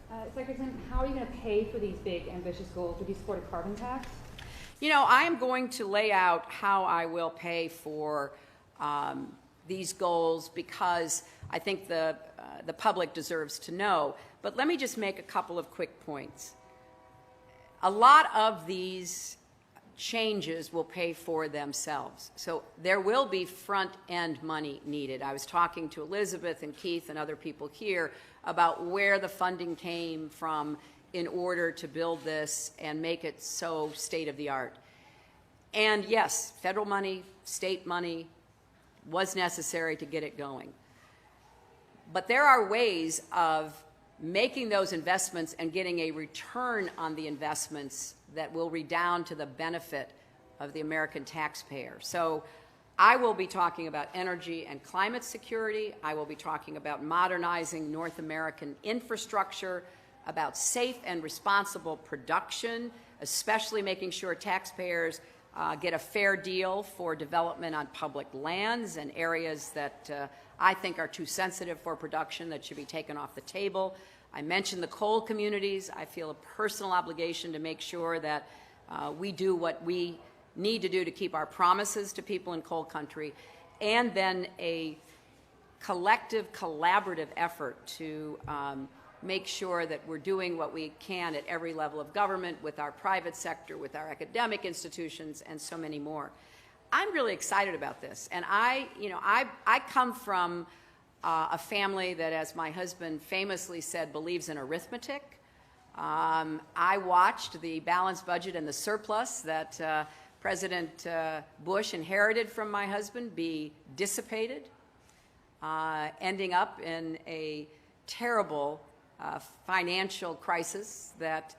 Secretary Clinton, how are you going to pay for these big, ambitious goals? Would you support a carbon tax? You know, I am going to lay out how I will pay for these goals because I think the public deserves to know. But let me just make a couple of quick points. A lot of these changes will pay for themselves. So there will be front-end money needed. I was talking to Elizabeth and Keith and other people here about where the funding came from in order to build this and make it so state-of-the-art. And yes, federal money, state money was necessary to get it going. But there are ways of making those investments and getting a return on the investments that will redound to the benefit of the American taxpayer. So I will be talking about energy and climate security. I will be talking about modernizing North American infrastructure, about safe and responsible production, especially making sure taxpayers get a fair deal for development on public lands and areas that I think are too sensitive for production that should be taken off the table. I mentioned the coal communities. I feel a personal obligation to make sure that we do what we need to do to keep our promises to people in coal country, and then a collective, collaborative effort to make sure that we're doing what we can at every level of government, with our private sector, with our academic institutions, and so many more. I'm really excited about this, and I come from a family that, as my husband famously said, believes in arithmetic. I watched the balanced budget and the surplus that President Bush inherited from my husband be dissipated, ending up in a terrible financial crisis that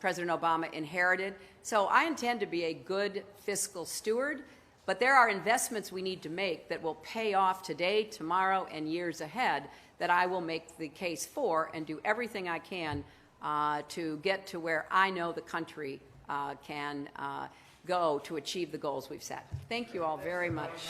President Obama inherited. So I intend to be a good fiscal steward, but there are investments we need to make that will pay off today, tomorrow, and years ahead that I will make the case for and do everything I can to get to where I know the country can go to achieve the goals we've set. Thank you all very much.